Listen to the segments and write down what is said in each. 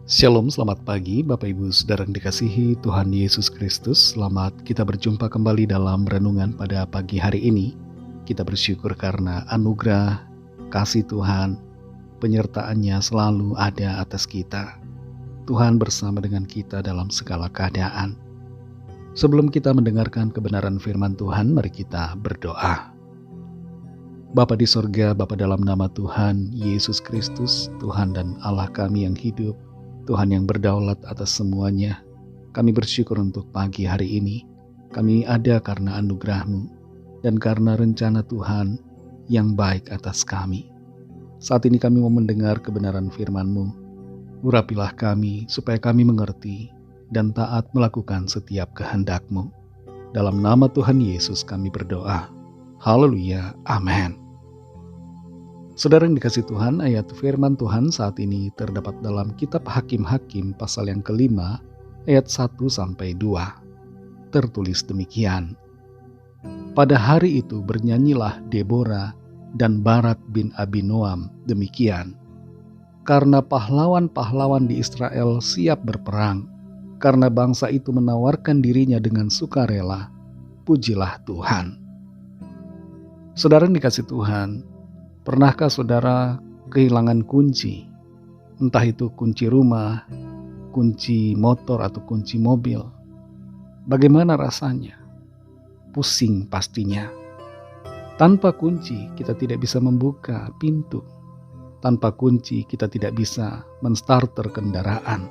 Shalom, selamat pagi Bapak Ibu Saudara yang dikasihi Tuhan Yesus Kristus. Selamat kita berjumpa kembali dalam renungan pada pagi hari ini. Kita bersyukur karena anugerah, kasih Tuhan, penyertaan-Nya selalu ada atas kita. Tuhan bersama dengan kita dalam segala keadaan. Sebelum kita mendengarkan kebenaran firman Tuhan, mari kita berdoa. Bapa di sorga, Bapa dalam nama Tuhan Yesus Kristus, Tuhan dan Allah kami yang hidup, Tuhan yang berdaulat atas semuanya, kami bersyukur untuk pagi hari ini. Kami ada karena anugerah-Mu dan karena rencana Tuhan yang baik atas kami. Saat ini kami mau mendengar kebenaran firman-Mu. Urapilah kami supaya kami mengerti dan taat melakukan setiap kehendak-Mu. Dalam nama Tuhan Yesus kami berdoa. Haleluya, amin. Saudara yang dikasih Tuhan, ayat firman Tuhan saat ini terdapat dalam kitab Hakim-Hakim pasal yang kelima, ayat 1-2. Tertulis demikian. Pada hari itu bernyanyilah Deborah dan Barak bin Abinoam demikian. Karena pahlawan-pahlawan di Israel siap berperang, karena bangsa itu menawarkan dirinya dengan sukarela, pujilah Tuhan. Saudara yang dikasih Tuhan, pernahkah saudara kehilangan kunci? Entah itu kunci rumah, kunci motor atau kunci mobil. Bagaimana rasanya? Pusing pastinya. Tanpa kunci kita tidak bisa membuka pintu. Tanpa kunci kita tidak bisa menstarter kendaraan.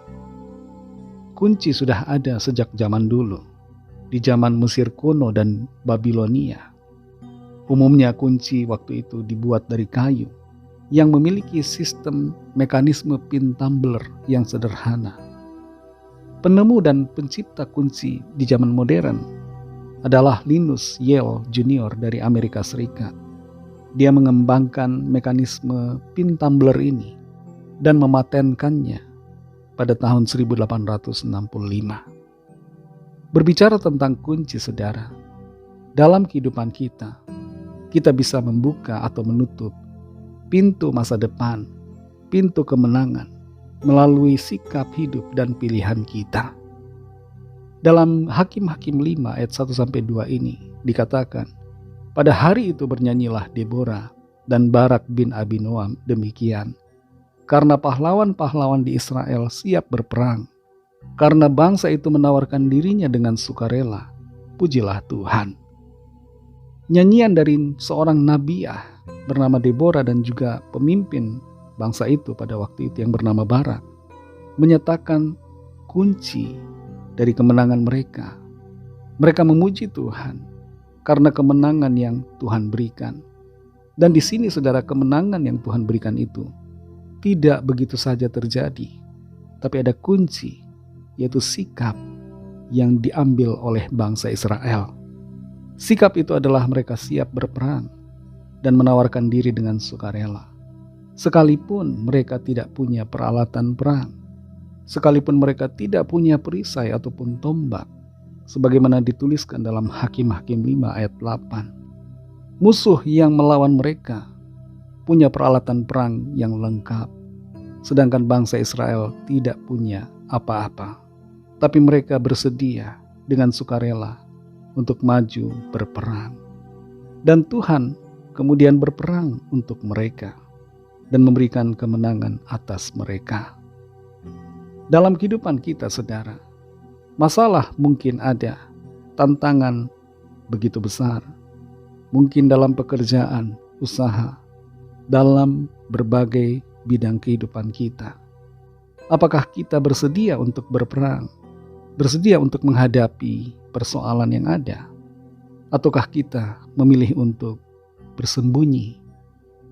Kunci sudah ada sejak zaman dulu, di zaman Mesir kuno dan Babilonia. Umumnya kunci waktu itu dibuat dari kayu yang memiliki sistem mekanisme pin tumbler yang sederhana. Penemu dan pencipta kunci di zaman modern adalah Linus Yale Jr. dari Amerika Serikat. Dia mengembangkan mekanisme pin tumbler ini dan mematenkannya pada tahun 1865. Berbicara tentang kunci, saudara, dalam kehidupan kita bisa membuka atau menutup pintu masa depan, pintu kemenangan melalui sikap hidup dan pilihan kita. Dalam Hakim-Hakim 5 ayat 1-2 ini dikatakan, pada hari itu bernyanyilah Deborah dan Barak bin Abinoam demikian. Karena pahlawan-pahlawan di Israel siap berperang, karena bangsa itu menawarkan dirinya dengan sukarela, pujilah Tuhan. Nyanyian dari seorang nabiah bernama Deborah dan juga pemimpin bangsa itu pada waktu itu yang bernama Barak menyatakan kunci dari kemenangan mereka. Mereka memuji Tuhan karena kemenangan yang Tuhan berikan. Dan di sini saudara, kemenangan yang Tuhan berikan itu tidak begitu saja terjadi, tapi ada kunci, yaitu sikap yang diambil oleh bangsa Israel. Sikap itu adalah mereka siap berperang dan menawarkan diri dengan sukarela. Sekalipun mereka tidak punya peralatan perang, sekalipun mereka tidak punya perisai ataupun tombak, sebagaimana dituliskan dalam Hakim-Hakim 5 ayat 8. Musuh yang melawan mereka punya peralatan perang yang lengkap, sedangkan bangsa Israel tidak punya apa-apa. Tapi mereka bersedia dengan sukarela untuk maju berperang. Dan Tuhan kemudian berperang untuk mereka dan memberikan kemenangan atas mereka. Dalam kehidupan kita, saudara, masalah mungkin ada, tantangan begitu besar. Mungkin dalam pekerjaan, usaha, dalam berbagai bidang kehidupan kita. Apakah kita bersedia untuk berperang? Bersedia untuk menghadapi persoalan yang ada? Ataukah kita memilih untuk bersembunyi,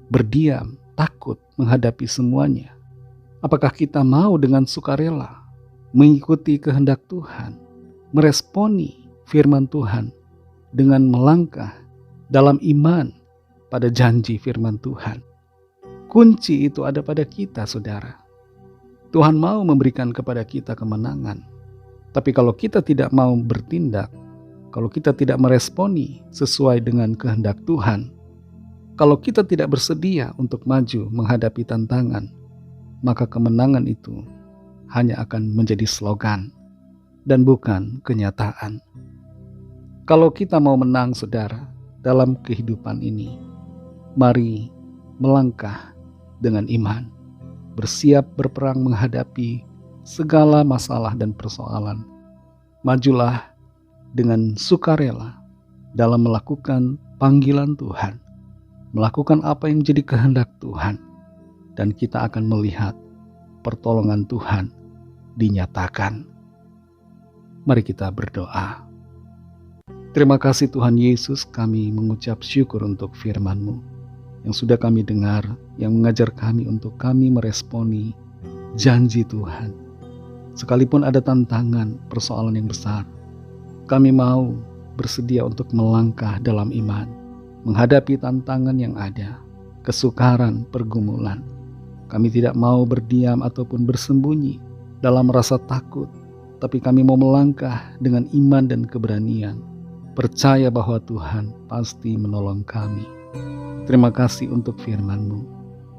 berdiam, takut menghadapi semuanya? Apakah kita mau dengan sukarela mengikuti kehendak Tuhan, meresponi firman Tuhan dengan melangkah dalam iman pada janji firman Tuhan? Kunci itu ada pada kita, saudara. Tuhan mau memberikan kepada kita kemenangan. Tapi kalau kita tidak mau bertindak, kalau kita tidak meresponi sesuai dengan kehendak Tuhan, kalau kita tidak bersedia untuk maju menghadapi tantangan, maka kemenangan itu hanya akan menjadi slogan dan bukan kenyataan. Kalau kita mau menang, saudara, dalam kehidupan ini, mari melangkah dengan iman, bersiap berperang menghadapi segala masalah dan persoalan. Majulah dengan sukarela dalam melakukan panggilan Tuhan, melakukan apa yang menjadi kehendak Tuhan, dan kita akan melihat pertolongan Tuhan dinyatakan. Mari kita berdoa. Terima kasih Tuhan Yesus, kami mengucap syukur untuk firman-Mu yang sudah kami dengar, yang mengajar kami untuk kami meresponi janji Tuhan. Sekalipun ada tantangan, persoalan yang besar, kami mau bersedia untuk melangkah dalam iman, menghadapi tantangan yang ada, kesukaran, pergumulan. Kami tidak mau berdiam ataupun bersembunyi dalam rasa takut, tapi kami mau melangkah dengan iman dan keberanian, percaya bahwa Tuhan pasti menolong kami. Terima kasih untuk firman-Mu.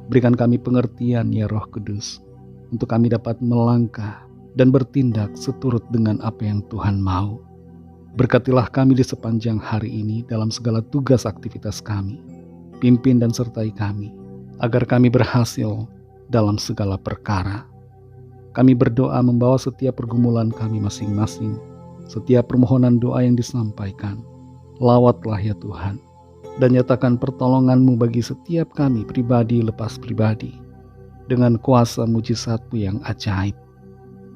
Berikan kami pengertian ya Roh Kudus, untuk kami dapat melangkah dan bertindak seturut dengan apa yang Tuhan mau. Berkatilah kami di sepanjang hari ini dalam segala tugas aktivitas kami. Pimpin dan sertai kami, agar kami berhasil dalam segala perkara. Kami berdoa membawa setiap pergumulan kami masing-masing, setiap permohonan doa yang disampaikan. Lawatlah ya Tuhan, dan nyatakan pertolongan-Mu bagi setiap kami pribadi lepas pribadi, dengan kuasa mujizat-Mu yang ajaib.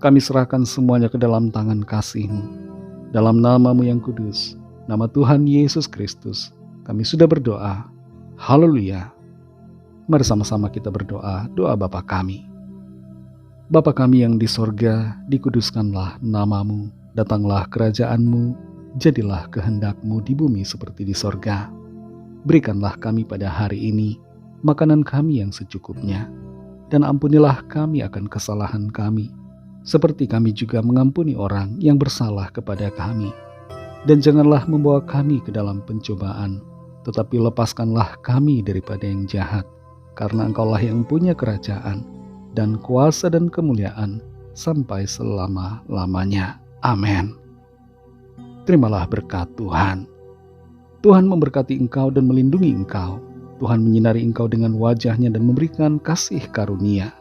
Kami serahkan semuanya ke dalam tangan kasih-Mu, dalam nama-Mu yang kudus, nama Tuhan Yesus Kristus, kami sudah berdoa. Haleluya. Mari sama-sama kita berdoa, doa Bapa kami. Bapa kami yang di sorga, dikuduskanlah nama-Mu, datanglah kerajaan-Mu, jadilah kehendak-Mu di bumi seperti di sorga. Berikanlah kami pada hari ini makanan kami yang secukupnya, dan ampunilah kami akan kesalahan kami, seperti kami juga mengampuni orang yang bersalah kepada kami. Dan janganlah membawa kami ke dalam pencobaan, tetapi lepaskanlah kami daripada yang jahat, karena Engkaulah yang punya kerajaan, dan kuasa dan kemuliaan, sampai selama-lamanya. Amin. Terimalah berkat Tuhan. Tuhan memberkati engkau dan melindungi engkau. Tuhan menyinari engkau dengan wajah-Nya dan memberikan kasih karunia.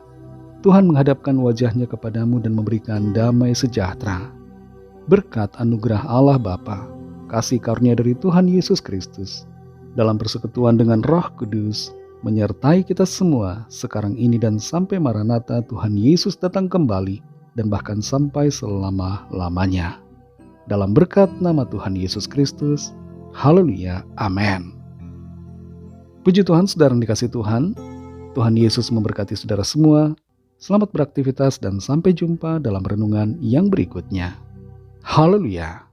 Tuhan menghadapkan wajah-Nya kepadamu dan memberikan damai sejahtera. Berkat anugerah Allah Bapa, kasih karunia dari Tuhan Yesus Kristus, dalam persekutuan dengan Roh Kudus, menyertai kita semua sekarang ini dan sampai Maranatha Tuhan Yesus datang kembali, dan bahkan sampai selama-lamanya. Dalam berkat nama Tuhan Yesus Kristus. Haleluya, amin. Puji Tuhan, saudara yang dikasih Tuhan. Tuhan Yesus memberkati saudara semua. Selamat beraktivitas dan sampai jumpa dalam renungan yang berikutnya. Haleluya.